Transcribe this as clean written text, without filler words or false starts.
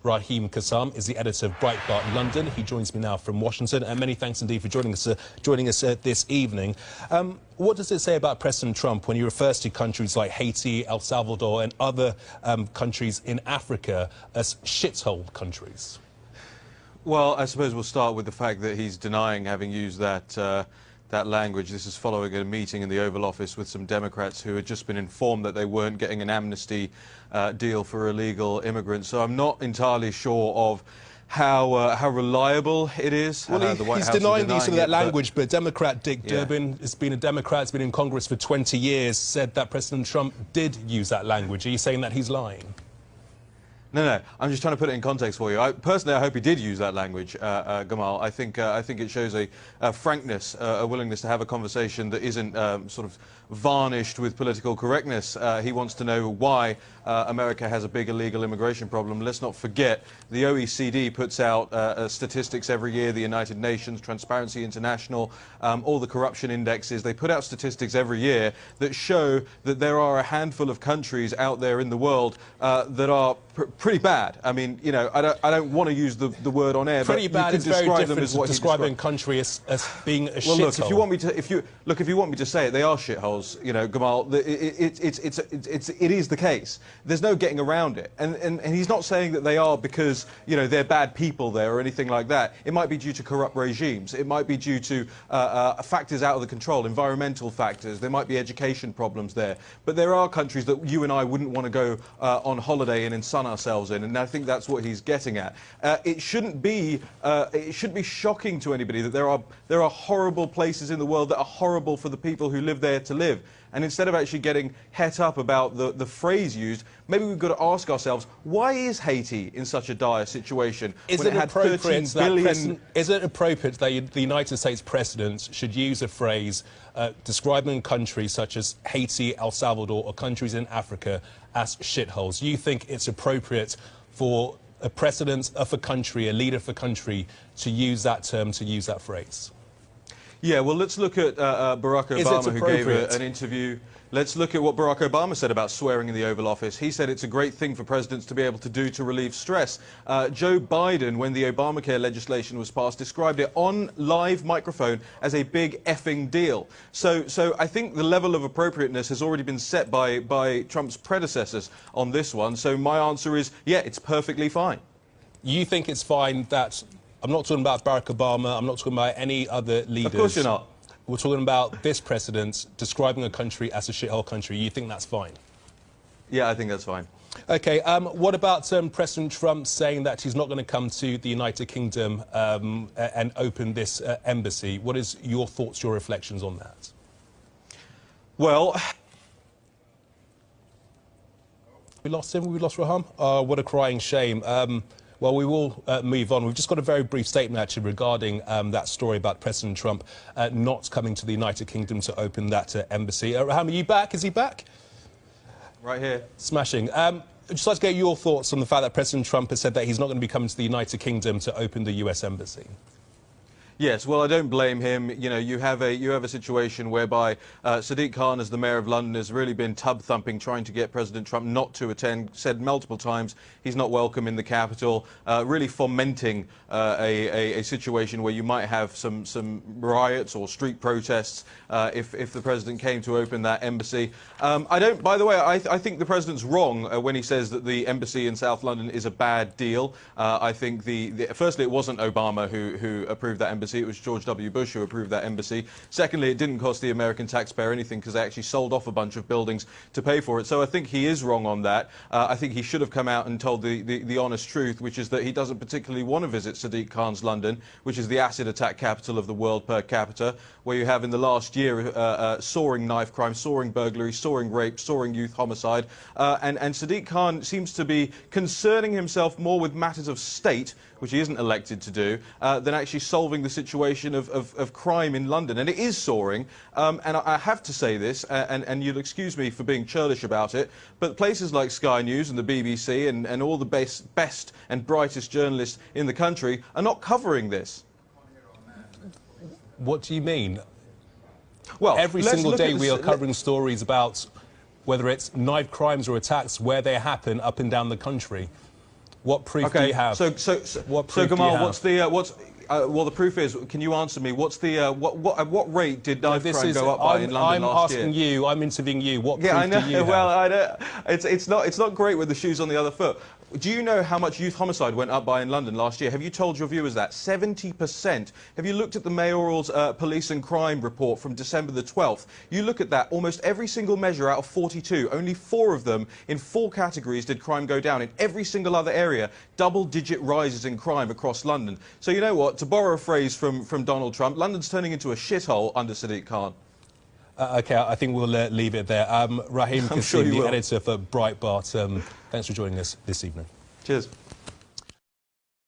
Raheem Kassam is the editor of Breitbart London. He joins me now from Washington, and many thanks indeed for joining us this evening. What does it say about President Trump when he refers to countries like Haiti, El Salvador and other countries in Africa as shithole countries? Well, I suppose we'll start with the fact that he's denying having used that language. This is following a meeting in the Oval Office with some Democrats who had just been informed that they weren't getting an amnesty deal for illegal immigrants. So I'm not entirely sure of how reliable it is. Well, the White he's House denying the use of that it, language, but Democrat Dick Durbin has been a Democrat, has been in Congress for 20 years, said that President Trump did use that language. Are you saying that he's lying? No, I'm just trying to put it in context for you. Personally, I hope he did use that language, Gamal. I think it shows a frankness, a willingness to have a conversation that isn't sort of varnished with political correctness. He wants to know why America has a big illegal immigration problem. Let's not forget, the OECD puts out statistics every year, the United Nations, Transparency International, all the corruption indexes. They put out statistics every year that show that there are a handful of countries out there in the world that are pretty bad. I mean, you know, I don't want to use the word on air, pretty but bad you is could very describe them different as what to describing a country as being a shithole. Well, look, if you want me to, if you want me to say it, they are shitholes. You know, Gamal, it is the case. There's no getting around it, and he's not saying that they are because, you know, they're bad people there or anything like that. It might be due to corrupt regimes. It might be due to factors out of the control, environmental factors. There might be education problems there. But there are countries that you and I wouldn't want to go on holiday in and sun ourselves in, and I think that's what he's getting at. It shouldn't be shocking to anybody that there are horrible places in the world that are horrible for the people who live there to live. And instead of actually getting het up about the phrase used, maybe we've got to ask ourselves, why is Haiti in such a dire situation? Is it appropriate that the United States President should use a phrase describing countries such as Haiti, El Salvador, or countries in Africa as shitholes? Do you think it's appropriate for a president of a country, a leader of a country, to use that term, to use that phrase? Yeah, well, let's look at Barack Obama, who gave an interview. Let's look at what Barack Obama said about swearing in the Oval Office. He said it's a great thing for presidents to be able to do to relieve stress. Joe Biden, when the Obamacare legislation was passed, described it on live microphone as a big effing deal. So I think the level of appropriateness has already been set by Trump's predecessors on this one. So my answer is, yeah, it's perfectly fine. You think it's fine that... I'm not talking about Barack Obama, I'm not talking about any other leaders. Of course you're not. We're talking about this president describing a country as a shithole country. You think that's fine? Yeah, I think that's fine. OK, what about President Trump saying that he's not going to come to the United Kingdom and open this embassy? What is your thoughts, your reflections on that? Well... We lost him? We lost Raheem? What a crying shame. Well, we will move on. We've just got a very brief statement, actually, regarding that story about President Trump not coming to the United Kingdom to open that embassy. Raheem, are you back? Is he back? Right here. Smashing. I'd just like to get your thoughts on the fact that President Trump has said that he's not going to be coming to the United Kingdom to open the US embassy. Yes, well, I don't blame him. You know, you have a situation whereby Sadiq Khan, as the mayor of London, has really been tub-thumping, trying to get President Trump not to attend, said multiple times he's not welcome in the capital, really fomenting a situation where you might have some riots or street protests if the president came to open that embassy. By the way, I think the president's wrong when he says that the embassy in South London is a bad deal. I think firstly, it wasn't Obama who approved that embassy. It was George W. Bush who approved that embassy. Secondly, it didn't cost the American taxpayer anything because they actually sold off a bunch of buildings to pay for it. So I think he is wrong on that. I think he should have come out and told the honest truth, which is that he doesn't particularly want to visit Sadiq Khan's London, which is the acid attack capital of the world per capita, where you have in the last year soaring knife crime, soaring burglary, soaring rape, soaring youth homicide. And Sadiq Khan seems to be concerning himself more with matters of state, which he isn't elected to do, than actually solving the situation of crime in London. And it is soaring, and I have to say this, and you'll excuse me for being churlish about it, but places like Sky News and the BBC and all the best and brightest journalists in the country are not covering this. What do you mean? Well, every single day we are covering stories about whether it's knife crimes or attacks, where they happen up and down the country. What proof do you have? So Gamal, what's well, the proof is, can you answer me? What's the at what rate did knife crime go up by in London last year? I'm asking you. I'm interviewing you. What proof Yeah, I know. do you have? Well, I know. It's not great with the shoes on the other foot. Do you know how much youth homicide went up by in London last year? Have you told your viewers that? 70%. Have you looked at the mayoral's police and crime report from December the 12th? You look at that, almost every single measure out of 42, only 4 of them in 4 categories did crime go down. In every single other area, double-digit rises in crime across London. So you know what? To borrow a phrase from Donald Trump, London's turning into a shithole under Sadiq Khan. OK, I think we'll leave it there. Raheem Kassam, sure the editor for Breitbart, thanks for joining us this evening. Cheers.